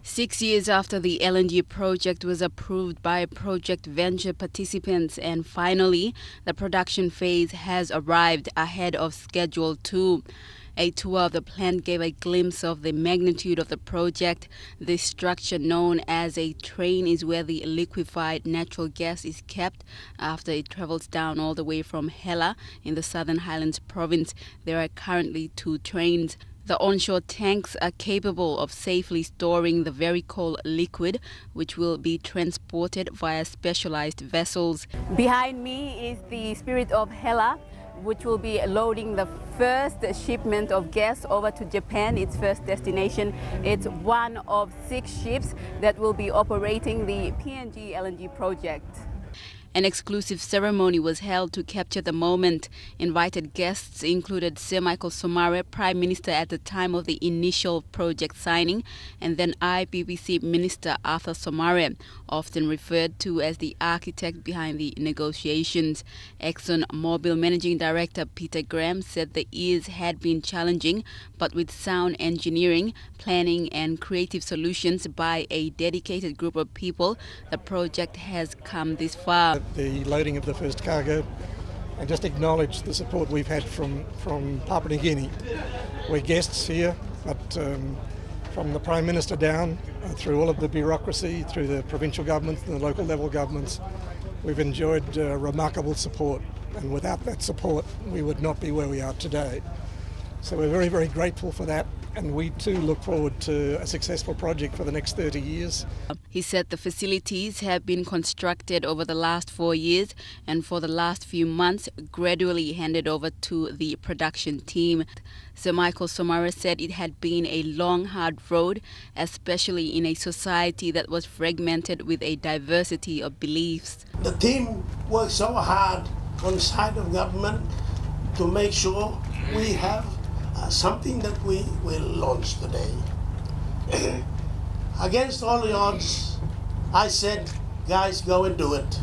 6 years after the LNG project was approved by project venture participants, and finally the production phase has arrived ahead of Schedule 2. A tour of the plant gave a glimpse of the magnitude of the project. The structure, known as a train, is where the liquefied natural gas is kept after it travels down all the way from Hela in the Southern Highlands province. There are currently 2 trains. The onshore tanks are capable of safely storing the very cold liquid, which will be transported via specialized vessels. Behind me is the Spirit of Hela, which will be loading the first shipment of gas over to Japan, its first destination. It's one of 6 ships that will be operating the PNG LNG project. An exclusive ceremony was held to capture the moment. Invited guests included Sir Michael Somare, Prime Minister at the time of the initial project signing, and then IPPC Minister Arthur Somare, often referred to as the architect behind the negotiations. ExxonMobil Managing Director Peter Graham said the years had been challenging, but with sound engineering, planning and creative solutions by a dedicated group of people, the project has come this far. The loading of the first cargo, and just acknowledge the support we've had from Papua New Guinea. We're guests here, but from the Prime Minister down, through all of the bureaucracy, through the provincial governments and the local level governments, we've enjoyed remarkable support, and without that support we would not be where we are today. So we're very, very grateful for that, and we too look forward to a successful project for the next 30 years. He said the facilities have been constructed over the last 4 years, and for the last few months gradually handed over to the production team. Sir Michael Somare said it had been a long, hard road, especially in a society that was fragmented with a diversity of beliefs. The team worked so hard on the side of government to make sure we have something that we will launch today. Against all the odds, I said, guys, go and do it.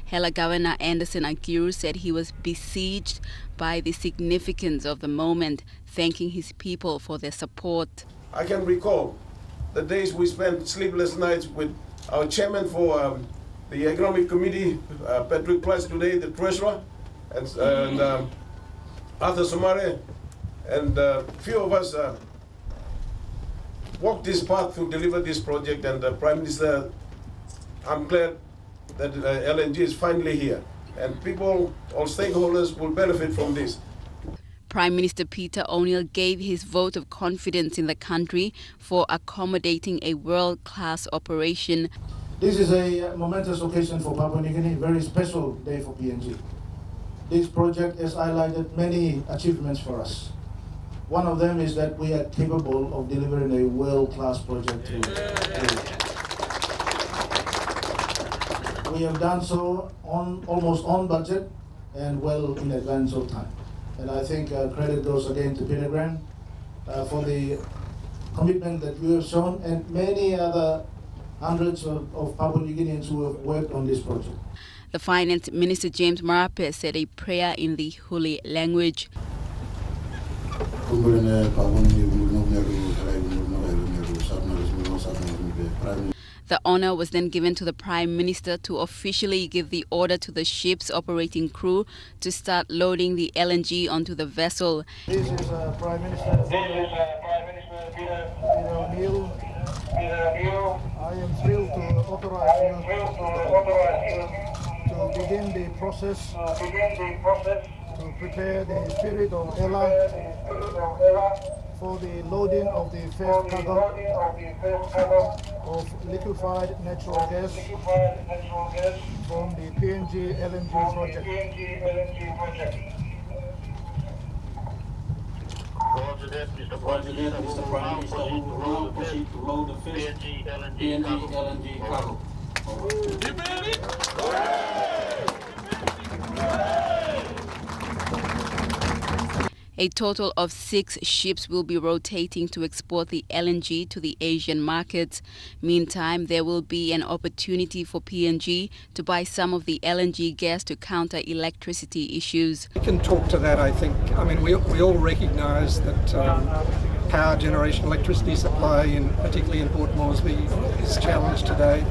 Hela Governor Anderson Akiru said he was besieged by the significance of the moment, thanking his people for their support. I can recall the days we spent sleepless nights with our chairman for the Economic Committee, Patrick Price, today the Treasurer, and Arthur Somare, and a few of us walked this path to deliver this project. And the Prime Minister, I'm glad that LNG is finally here, and people, all stakeholders, will benefit from this. Prime Minister Peter O'Neill gave his vote of confidence in the country for accommodating a world-class operation. This is a momentous occasion for Papua New Guinea, very special day for PNG. This project has highlighted many achievements for us. One of them is that we are capable of delivering a world-class project. We have done so almost on budget and well in advance of time. And I think credit goes again to Peter Graham for the commitment that you have shown, and many other hundreds of Papua New Guineans who have worked on this project. The Finance Minister James Marape said a prayer in the Huli language. The honour was then given to the Prime Minister to officially give the order to the ship's operating crew to start loading the LNG onto the vessel. This is Prime Minister Peter O'Neill. I am thrilled to authorize you to begin the process to prepare the Spirit of Hela for the loading of the first cargo of liquefied natural gas from the PNG LNG project. Mr. Prime Minister, who will proceed to load the first PNG LNG cargo. A total of 6 ships will be rotating to export the LNG to the Asian markets. Meantime, there will be an opportunity for PNG to buy some of the LNG gas to counter electricity issues. We can talk to that, I think. I mean, we all recognise that power generation electricity supply, particularly in Port Moresby, is challenged today.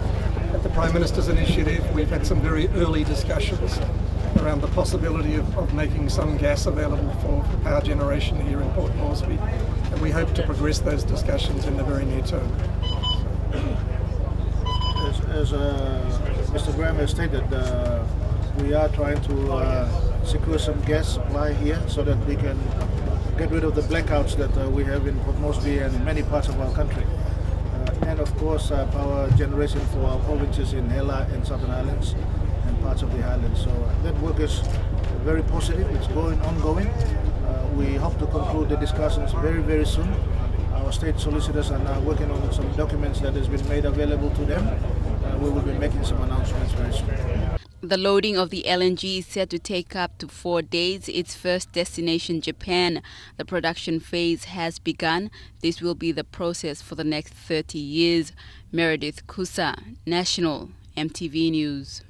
At the Prime Minister's initiative, we've had some very early discussions around the possibility of making some gas available for power generation here in Port Moresby, and we hope to progress those discussions in the very near term. As Mr. Graham has stated, we are trying to secure some gas supply here so that we can get rid of the blackouts that we have in Port Moresby and many parts of our country. And of course power generation for our provinces in Hela and Southern Islands and parts of the islands. So that work is very positive, it's ongoing. We hope to conclude the discussions very, very soon. Our state solicitors are now working on some documents that has been made available to them. We will be making some announcements very soon. The loading of the LNG is set to take up to 4 days. Its first destination, Japan. The production phase has begun. This will be the process for the next 30 years. Meredith Kusa, National, MTV News.